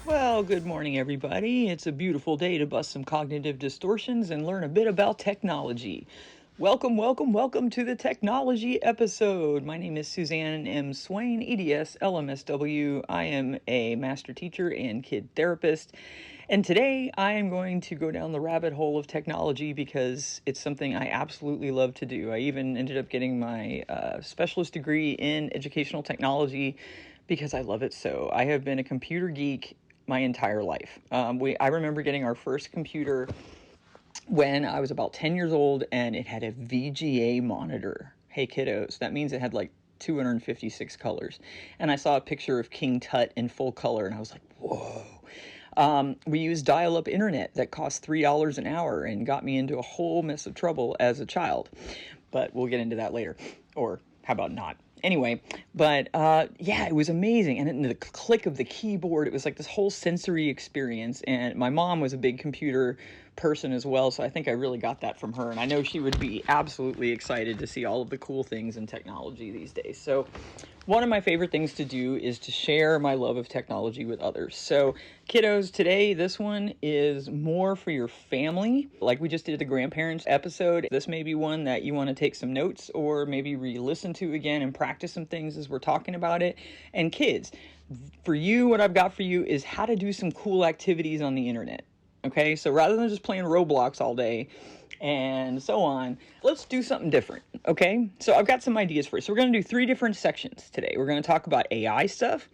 Well, good morning, everybody. It's a beautiful day to bust some cognitive distortions and learn a bit about technology. Welcome, welcome, welcome to the technology episode. My name is Suzanne M. Swain, EDS, LMSW. I am a master teacher and kid therapist. And today I am going to go down the rabbit hole of technology because it's something I absolutely love to do. I even ended up getting my specialist degree in educational technology because I love it so. I have been a computer geek my entire life. I remember getting our first computer when I was about 10 years old, and it had a VGA monitor. Hey kiddos, that means it had like 256 colors. And I saw a picture of King Tut in full color, and I was like, whoa. We used dial-up internet that cost $3 an hour and got me into a whole mess of trouble as a child. But we'll get into that later. Or how about not? Anyway, but yeah, it was amazing. And then the click of the keyboard, it was like this whole sensory experience. And my mom was a big computer person as well, so I think I really got that from her. And I know she would be absolutely excited to see all of the cool things in technology these days. So one of my favorite things to do is to share my love of technology with others. So kiddos, today, this one is more for your family. Like we just did the grandparents episode, this may be one that you want to take some notes or maybe re-listen to again and practice some things as we're talking about it. And kids, for you, what I've got for you is how to do some cool activities on the internet. Okay, so rather than just playing Roblox all day and so on, let's do something different, okay? So I've got some ideas for you. So we're going to do 3 different sections today. We're going to talk about AI stuff,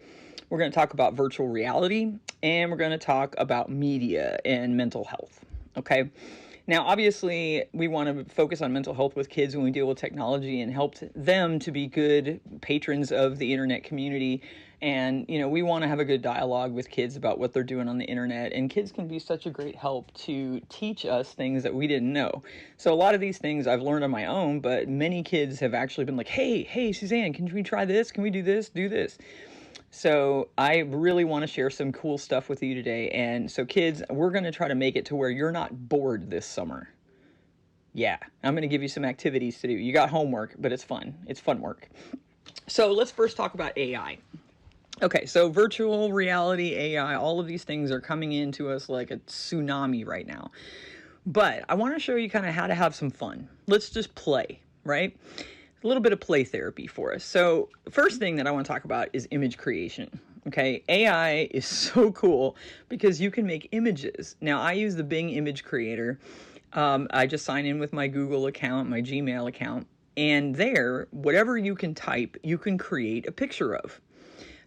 we're going to talk about virtual reality, and we're going to talk about media and mental health, okay? Now, obviously, we want to focus on mental health with kids when we deal with technology and help them to be good patrons of the internet community. And, you know, we want to have a good dialogue with kids about what they're doing on the internet. And kids can be such a great help to teach us things that we didn't know. So a lot of these things I've learned on my own, but many kids have actually been like, hey, Suzanne, can we try this? Can we do this? Do this. So I really want to share some cool stuff with you today. And so kids, we're going to try to make it to where you're not bored this summer. Yeah, I'm going to give you some activities to do. You got homework, but it's fun. It's fun work. So let's first talk about AI. Okay, so virtual reality, AI, all of these things are coming into us like a tsunami right now. But I want to show you kind of how to have some fun. Let's just play, right? A little bit of play therapy for us. So the first thing that I want to talk about is image creation. Okay, AI is so cool because you can make images. Now, I use the Bing image creator. I just sign in with my Google account, my Gmail account, and there, whatever you can type, you can create a picture of.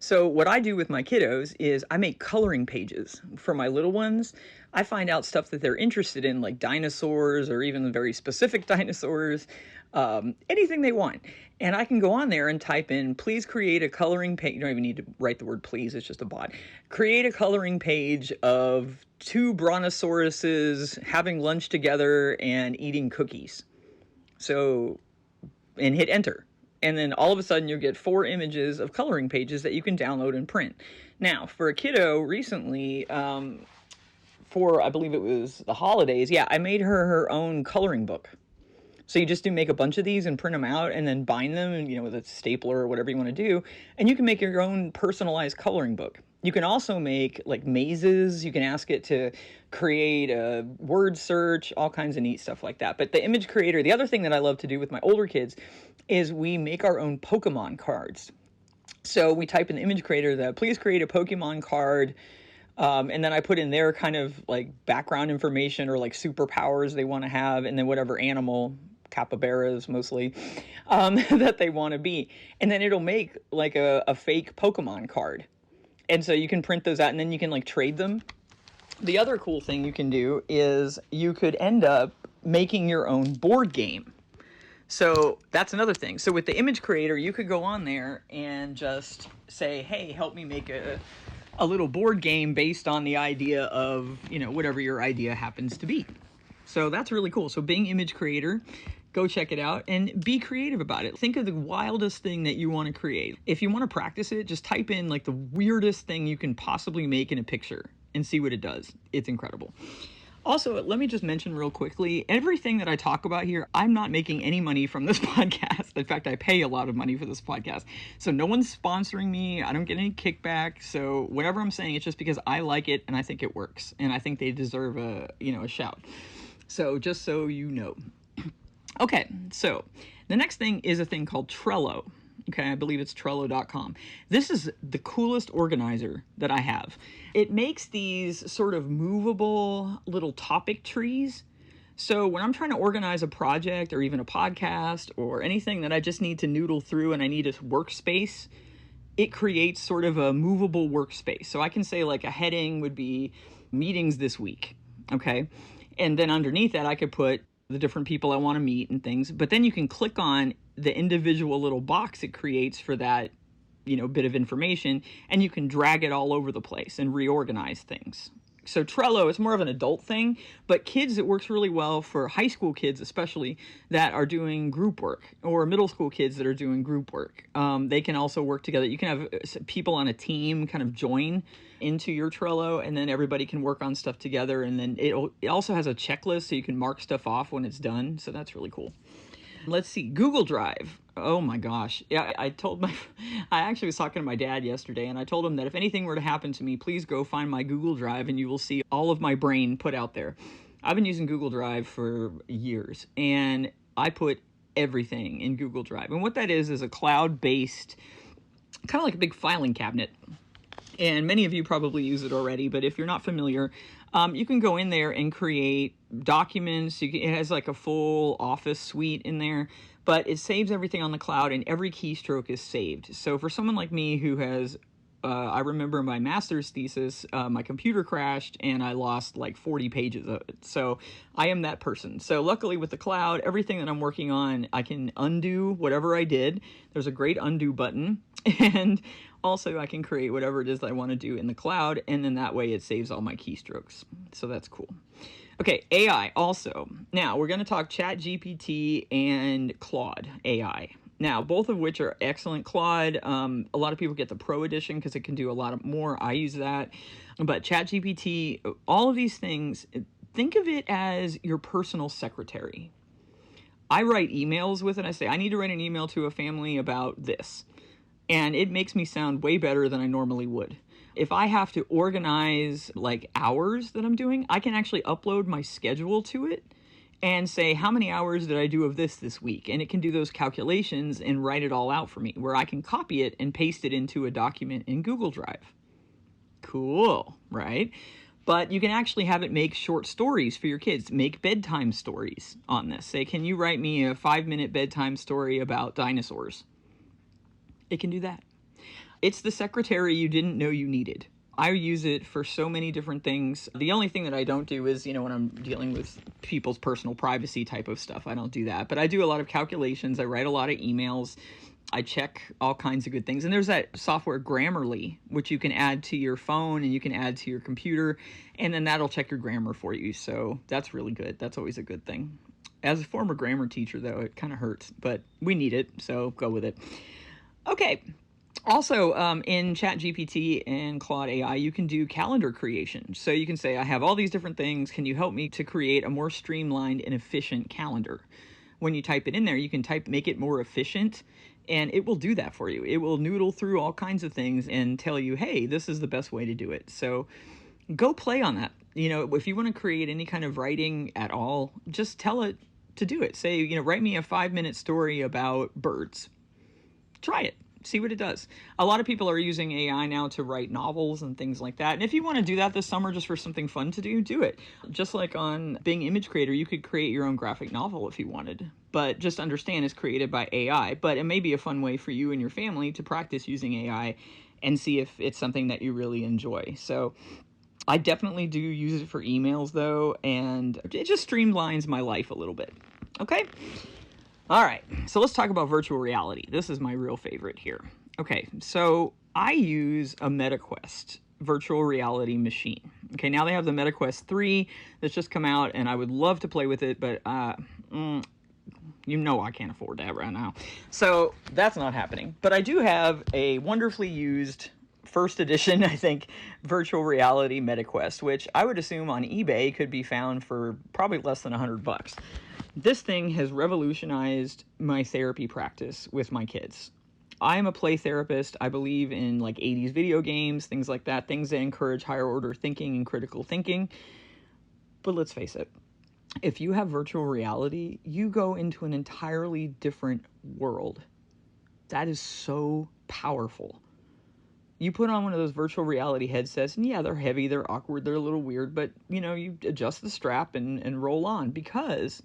So what I do with my kiddos is I make coloring pages for my little ones. I find out stuff that they're interested in, like dinosaurs or even very specific dinosaurs, anything they want. And I can go on there and type in, please create a coloring page. You don't even need to write the word please, it's just a bot. Create a coloring page of 2 brontosauruses having lunch together and eating cookies. So, and hit enter. And then all of a sudden you'll get 4 images of coloring pages that you can download and print. Now, for a kiddo recently, for I believe it was the holidays, yeah, I made her own coloring book. So you just make a bunch of these and print them out and then bind them, and, you know, with a stapler or whatever you want to do. And you can make your own personalized coloring book. You can also make like mazes. You can ask it to create a word search, all kinds of neat stuff like that. But the image creator, the other thing that I love to do with my older kids is we make our own Pokemon cards. So we type in the image creator that please create a Pokemon card. And then I put in their kind of like background information or like superpowers they want to have, and then whatever animal, capybaras mostly, that they want to be. And then it'll make like a fake Pokemon card. And so you can print those out and then you can like trade them. The other cool thing you can do is you could end up making your own board game. So that's another thing. So with the image creator, you could go on there and just say, hey, help me make a little board game based on the idea of, you know, whatever your idea happens to be. So that's really cool. So Bing image creator, go check it out and be creative about it. Think of the wildest thing that you want to create. If you want to practice it, just type in like the weirdest thing you can possibly make in a picture and see what it does. It's incredible. Also, let me just mention real quickly, everything that I talk about here, I'm not making any money from this podcast. In fact, I pay a lot of money for this podcast. So no one's sponsoring me. I don't get any kickback. So whatever I'm saying, it's just because I like it and I think it works. And I think they deserve a shout. So just so you know. Okay, so the next thing is a thing called Trello. Okay, I believe it's Trello.com. This is the coolest organizer that I have. It makes these sort of movable little topic trees. So when I'm trying to organize a project or even a podcast or anything that I just need to noodle through and I need a workspace, it creates sort of a movable workspace. So I can say like a heading would be meetings this week. Okay, and then underneath that I could put the different people I want to meet and things, but then you can click on the individual little box it creates for that, bit of information, and you can drag it all over the place and reorganize things. So Trello is more of an adult thing, but kids, it works really well for high school kids, especially that are doing group work, or middle school kids that are doing group work. They can also work together. You can have people on a team kind of join into your Trello, and then everybody can work on stuff together. And then it also has a checklist, so you can mark stuff off when it's done. So that's really cool. Let's see, Google Drive. Oh my gosh. Yeah, I actually was talking to my dad yesterday, and I told him that if anything were to happen to me, please go find my Google Drive and you will see all of my brain put out there. I've been using Google Drive for years, and I put everything in Google Drive. And what that is a cloud-based, kind of like a big filing cabinet. And many of you probably use it already, but if you're not familiar, you can go in there and create documents. It has like a full Office suite in there, but it saves everything on the cloud, and every keystroke is saved. So for someone like me who has, I remember my master's thesis, my computer crashed and I lost like 40 pages of it. So I am that person. So luckily with the cloud, everything that I'm working on, I can undo whatever I did. There's a great undo button. And also I can create whatever it is that I want to do in the cloud, and then that way it saves all my keystrokes. So that's cool. Okay, AI also. Now we're going to talk ChatGPT and Claude AI. Now, both of which are excellent. Claude, a lot of people get the Pro Edition because it can do a lot more. I use that. But ChatGPT, all of these things, think of it as your personal secretary. I write emails with it. I say, I need to write an email to a family about this. And it makes me sound way better than I normally would. If I have to organize like hours that I'm doing, I can actually upload my schedule to it and say, how many hours did I do of this week? And it can do those calculations and write it all out for me, where I can copy it and paste it into a document in Google Drive. Cool, right? But you can actually have it make short stories for your kids, make bedtime stories on this. Say, can you write me a 5-minute bedtime story about dinosaurs? It can do that. It's the secretary you didn't know you needed. I use it for so many different things. The only thing that I don't do is, when I'm dealing with people's personal privacy type of stuff, I don't do that. But I do a lot of calculations. I write a lot of emails. I check all kinds of good things. And there's that software Grammarly, which you can add to your phone and you can add to your computer, and then that'll check your grammar for you. So that's really good. That's always a good thing. As a former grammar teacher, though, it kind of hurts, but we need it, so go with it. Okay. Also, in ChatGPT and Claude AI, you can do calendar creation. So you can say, I have all these different things. Can you help me to create a more streamlined and efficient calendar? When you type it in there, you can make it more efficient, and it will do that for you. It will noodle through all kinds of things and tell you, hey, this is the best way to do it. So go play on that. If you want to create any kind of writing at all, just tell it to do it. Say, write me a 5-minute story about birds. Try it. See what it does. A lot of people are using AI now to write novels and things like that. And if you want to do that this summer just for something fun to do it. Just like on Bing Image Creator, you could create your own graphic novel if you wanted. But just understand it's created by AI. But it may be a fun way for you and your family to practice using AI and see if it's something that you really enjoy. So I definitely do use it for emails, though, and it just streamlines my life a little bit. Okay? All right, so let's talk about virtual reality. This is my real favorite here. Okay, so I use a MetaQuest virtual reality machine. Okay, now they have the MetaQuest 3 that's just come out, and I would love to play with it, but I can't afford that right now. So that's not happening. But I do have a wonderfully used first edition, I think, virtual reality MetaQuest, which I would assume on eBay could be found for probably less than $100. This thing has revolutionized my therapy practice with my kids. I am a play therapist. I believe in like 80s video games, things like that, things that encourage higher order thinking and critical thinking. But let's face it, if you have virtual reality, you go into an entirely different world. That is so powerful. You put on one of those virtual reality headsets, and yeah, they're heavy, they're awkward, they're a little weird, but you adjust the strap and roll on, because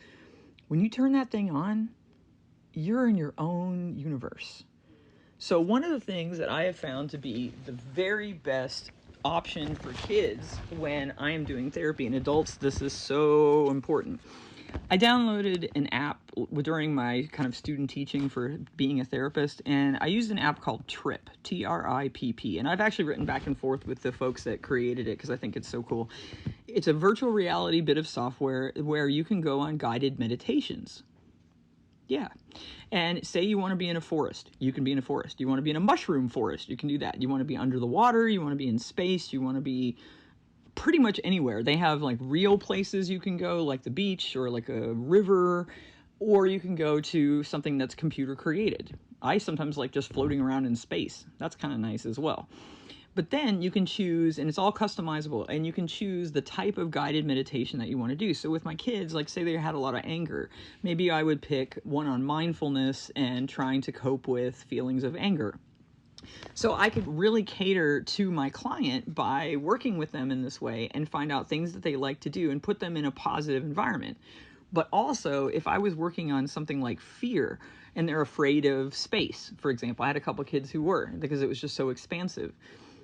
when you turn that thing on, you're in your own universe. So one of the things that I have found to be the very best option for kids when I am doing therapy, and adults, this is so important. I downloaded an app during my kind of student teaching for being a therapist, and I used an app called Tripp, Tripp, and I've actually written back and forth with the folks that created it because I think it's so cool. It's a virtual reality bit of software where you can go on guided meditations. Yeah. And say you want to be in a forest, you can be in a forest. You want to be in a mushroom forest, you can do that. You want to be under the water, you want to be in space, you want to be pretty much anywhere. They have like real places you can go, like the beach or like a river, or you can go to something that's computer created. I sometimes like just floating around in space. That's kind of nice as well. But then you can choose, and it's all customizable, and you can choose the type of guided meditation that you want to do. So with my kids, like say they had a lot of anger, maybe I would pick one on mindfulness and trying to cope with feelings of anger. So I could really cater to my client by working with them in this way and find out things that they like to do and put them in a positive environment. But also, if I was working on something like fear and they're afraid of space, for example, I had a couple kids who were, because it was just so expansive.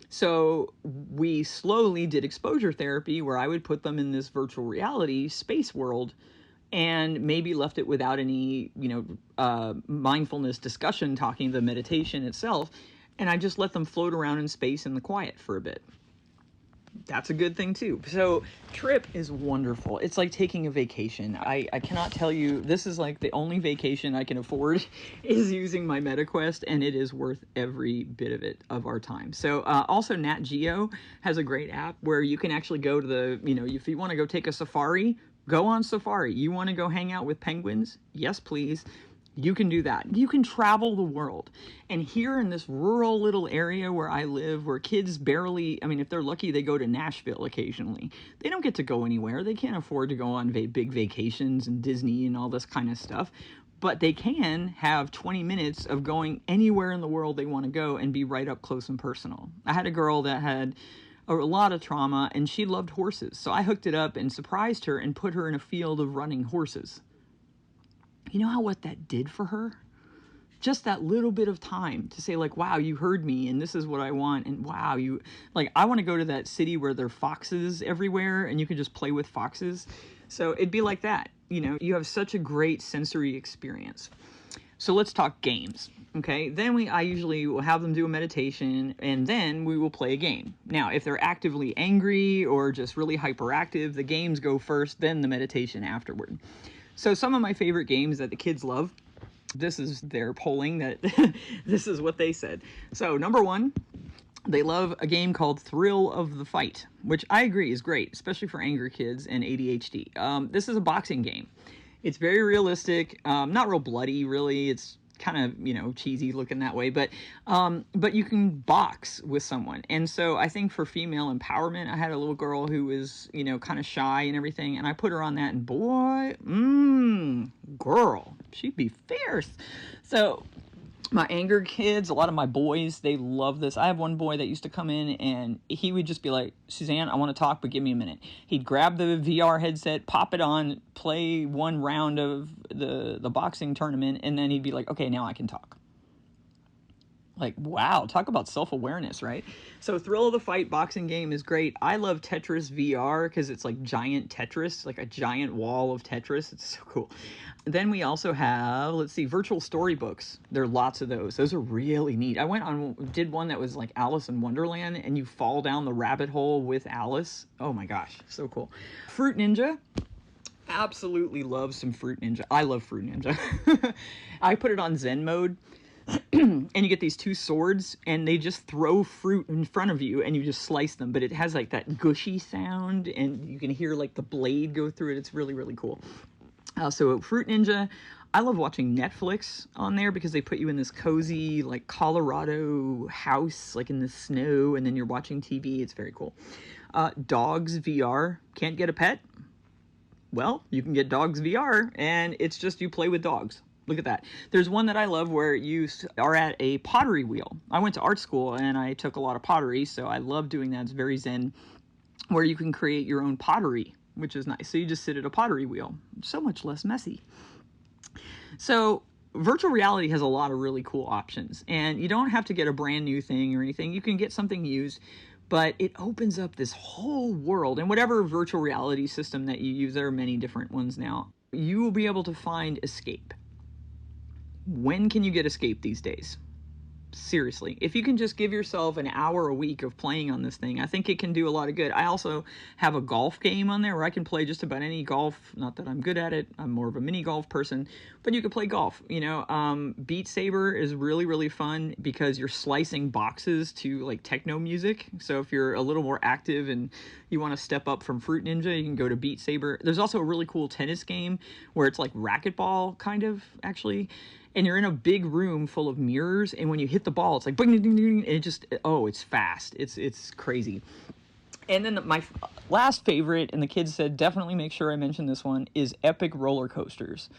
So we slowly did exposure therapy where I would put them in this virtual reality space world and maybe left it without any, mindfulness discussion, talking the meditation itself. And I just let them float around in space in the quiet for a bit. That's a good thing too. So Tripp is wonderful. It's like taking a vacation. I cannot tell you, this is like the only vacation I can afford is using my MetaQuest, and it is worth every bit of it, of our time. So also Nat Geo has a great app where you can actually go to the, if you want to go take a safari, go on safari. You want to go hang out with penguins? Yes, please. You can do that. You can travel the world. And here in this rural little area where I live, where kids barely, if they're lucky, they go to Nashville occasionally. They don't get to go anywhere. They can't afford to go on big vacations and Disney and all this kind of stuff. But they can have 20 minutes of going anywhere in the world they want to go and be right up close and personal. I had a girl that had a lot of trauma, and she loved horses. So I hooked it up and surprised her and put her in a field of running horses. You know what that did for her? Just that little bit of time to say like, wow, you heard me and this is what I want. And wow, I want to go to that city where there are foxes everywhere and you can just play with foxes. So it'd be like that. You have such a great sensory experience. So let's talk games. Okay. Then I usually will have them do a meditation, and then we will play a game. Now, if they're actively angry or just really hyperactive, the games go first, then the meditation afterward. So some of my favorite games that the kids love, this is their polling, that this is what they said. So number one, they love a game called Thrill of the Fight, which I agree is great, especially for angry kids and ADHD. This is a boxing game. It's very realistic, not real bloody, really. It's kind of, cheesy looking that way, but you can box with someone. And so I think for female empowerment, I had a little girl who was, kind of shy and everything, and I put her on that, and boy, girl, she'd be fierce. So my anger kids, a lot of my boys, they love this. I have one boy that used to come in and he would just be like, Suzanne, I want to talk, but give me a minute. He'd grab the VR headset, pop it on, play one round of the boxing tournament, and then he'd be like, okay, now I can talk. Like, wow, talk about self-awareness, right? So Thrill of the Fight boxing game is great. I love Tetris VR because it's like giant Tetris, like a giant wall of Tetris. It's so cool. Then we also have, virtual storybooks. There are lots of those. Those are really neat. I did one that was like Alice in Wonderland, and you fall down the rabbit hole with Alice. Oh my gosh, so cool. Fruit Ninja. Absolutely love some Fruit Ninja. I love Fruit Ninja. I put it on Zen mode. And you get these two swords, and they just throw fruit in front of you, and you just slice them. But it has like that gushy sound, and you can hear like the blade go through it. It's really, really cool. So Fruit Ninja, I love watching Netflix on there because they put you in this cozy like Colorado house, like in the snow, and then you're watching TV. It's very cool. Dogs VR. Can't get a pet? Well, you can get Dogs VR, and it's just you play with dogs. Look at that. There's one that I love where you are at a pottery wheel. I went to art school and I took a lot of pottery, so I love doing that. It's very zen, where you can create your own pottery, which is nice. So you just sit at a pottery wheel. So much less messy. So virtual reality has a lot of really cool options, and you don't have to get a brand new thing or anything. You can get something used, but it opens up this whole world. And whatever virtual reality system that you use, there are many different ones now, you will be able to find escape. When can you get escape these days? Seriously, if you can just give yourself an hour a week of playing on this thing, I think it can do a lot of good. I also have a golf game on there where I can play just about any golf. Not that I'm good at it. I'm more of a mini golf person, but you can play golf. Beat Saber is really, really fun because you're slicing boxes to like techno music. So if you're a little more active and you want to step up from Fruit Ninja, you can go to Beat Saber. There's also a really cool tennis game where it's like racquetball kind of actually. And you're in a big room full of mirrors, and when you hit the ball, it's like bing, ding, ding, ding, and it just, it's fast. It's crazy. And then my last favorite, and the kids said definitely make sure I mention this one, is Epic Roller Coasters.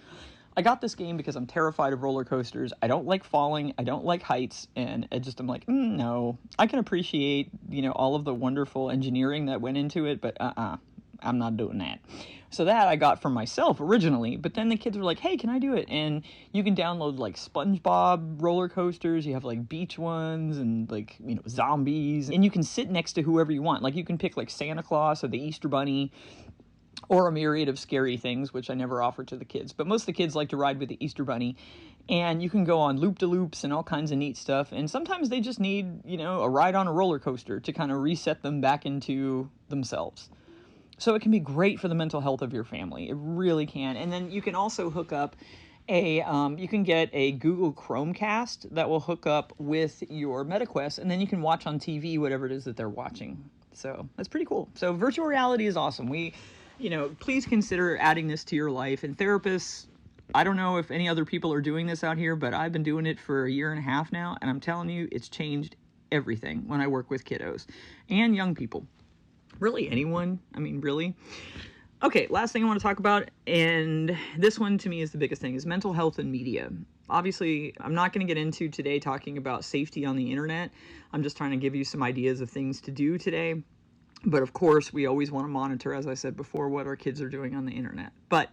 I got this game because I'm terrified of roller coasters. I don't like falling. I don't like heights, and I'm like, no. I can appreciate, all of the wonderful engineering that went into it, but I'm not doing that. So that I got for myself originally, but then the kids were like, hey, can I do it? And you can download like SpongeBob roller coasters. You have like beach ones and like, zombies, and you can sit next to whoever you want. Like you can pick like Santa Claus or the Easter Bunny or a myriad of scary things, which I never offer to the kids. But most of the kids like to ride with the Easter Bunny, and you can go on loop-de-loops and all kinds of neat stuff. And sometimes they just need, a ride on a roller coaster to kind of reset them back into themselves. So it can be great for the mental health of your family. It really can. And then you can also hook up you can get a Google Chromecast that will hook up with your MetaQuest, and then you can watch on TV whatever it is that they're watching. So that's pretty cool. So virtual reality is awesome. Please consider adding this to your life. And therapists, I don't know if any other people are doing this out here, but I've been doing it for a year and a half now, and I'm telling you, it's changed everything when I work with kiddos and young people. Really, anyone? Really? Okay, last thing I want to talk about, and this one to me is the biggest thing, is mental health and media. Obviously, I'm not going to get into today talking about safety on the internet. I'm just trying to give you some ideas of things to do today. But of course, we always want to monitor, as I said before, what our kids are doing on the internet. But,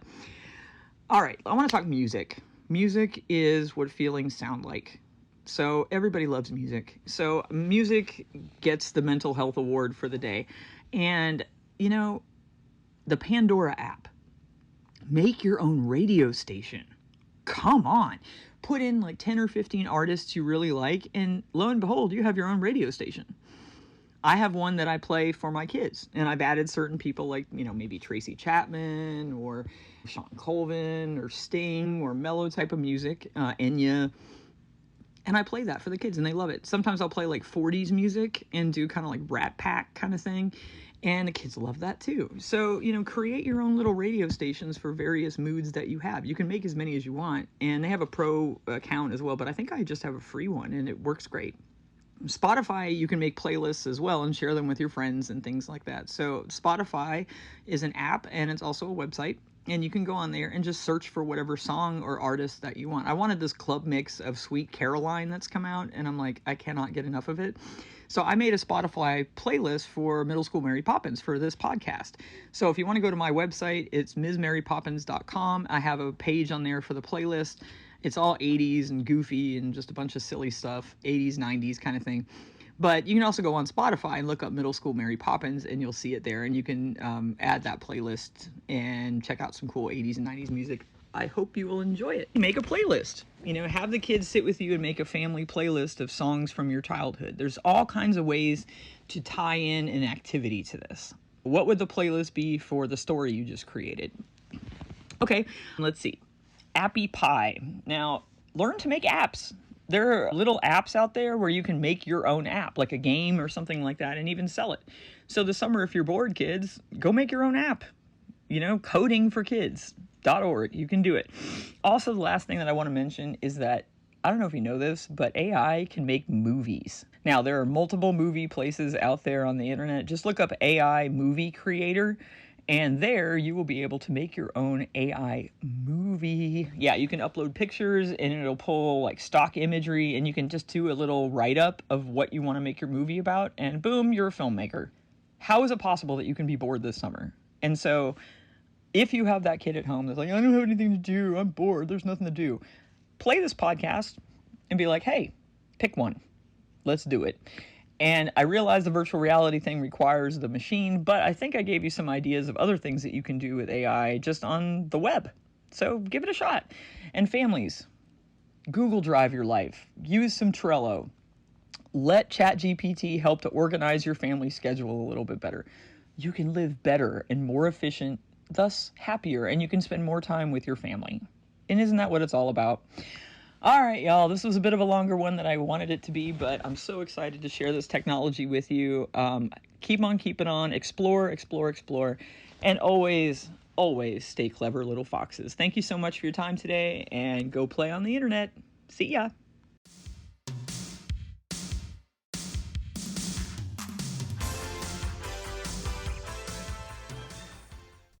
all right, I want to talk music. Music is what feelings sound like. So everybody loves music. So music gets the mental health award for the day. And, the Pandora app. Make your own radio station. Come on. Put in like 10 or 15 artists you really like, and lo and behold, you have your own radio station. I have one that I play for my kids, and I've added certain people like, maybe Tracy Chapman or Sean Colvin or Sting or mellow type of music, Enya. And I play that for the kids, and they love it. Sometimes I'll play like 40s music and do kind of like Rat Pack kind of thing. And the kids love that too. So, create your own little radio stations for various moods that you have. You can make as many as you want. And they have a pro account as well, but I think I just have a free one, and it works great. Spotify, you can make playlists as well and share them with your friends and things like that. So Spotify is an app, and it's also a website. And you can go on there and just search for whatever song or artist that you want. I wanted this club mix of Sweet Caroline that's come out, and I'm like, I cannot get enough of it. So I made a Spotify playlist for Middle School Mary Poppins for this podcast. So if you want to go to my website, it's msmarypoppins.com. I have a page on there for the playlist. It's all 80s and goofy and just a bunch of silly stuff, 80s, 90s kind of thing. But you can also go on Spotify and look up Middle School Mary Poppins, and you'll see it there. And you can add that playlist and check out some cool 80s and 90s music. I hope you will enjoy it. Make a playlist. Have the kids sit with you and make a family playlist of songs from your childhood. There's all kinds of ways to tie in an activity to this. What would the playlist be for the story you just created? Okay, let's see. Appy Pie. Now, learn to make apps. There are little apps out there where you can make your own app, like a game or something like that, and even sell it. So this summer, if you're bored, kids, go make your own app. Codingforkids.org. You can do it. Also, the last thing that I want to mention is that, I don't know if you know this, but AI can make movies. Now, there are multiple movie places out there on the internet. Just look up AI movie creator, and there you will be able to make your own AI movie. Yeah, you can upload pictures and it'll pull like stock imagery, and you can just do a little write-up of what you want to make your movie about, and boom, you're a filmmaker. How is it possible that you can be bored this summer? And so if you have that kid at home that's like, I don't have anything to do, I'm bored, there's nothing to do, play this podcast and be like, hey, pick one. Let's do it. And I realize the virtual reality thing requires the machine, but I think I gave you some ideas of other things that you can do with AI just on the web. So give it a shot. And families, Google Drive your life. Use some Trello. Let ChatGPT help to organize your family schedule a little bit better. You can live better and more efficient, thus happier, and you can spend more time with your family. And isn't that what it's all about? All right, y'all, this was a bit of a longer one than I wanted it to be, but I'm so excited to share this technology with you. Keep on keeping on, explore, explore, explore, and always, always stay clever little foxes. Thank you so much for your time today, and go play on the internet. See ya.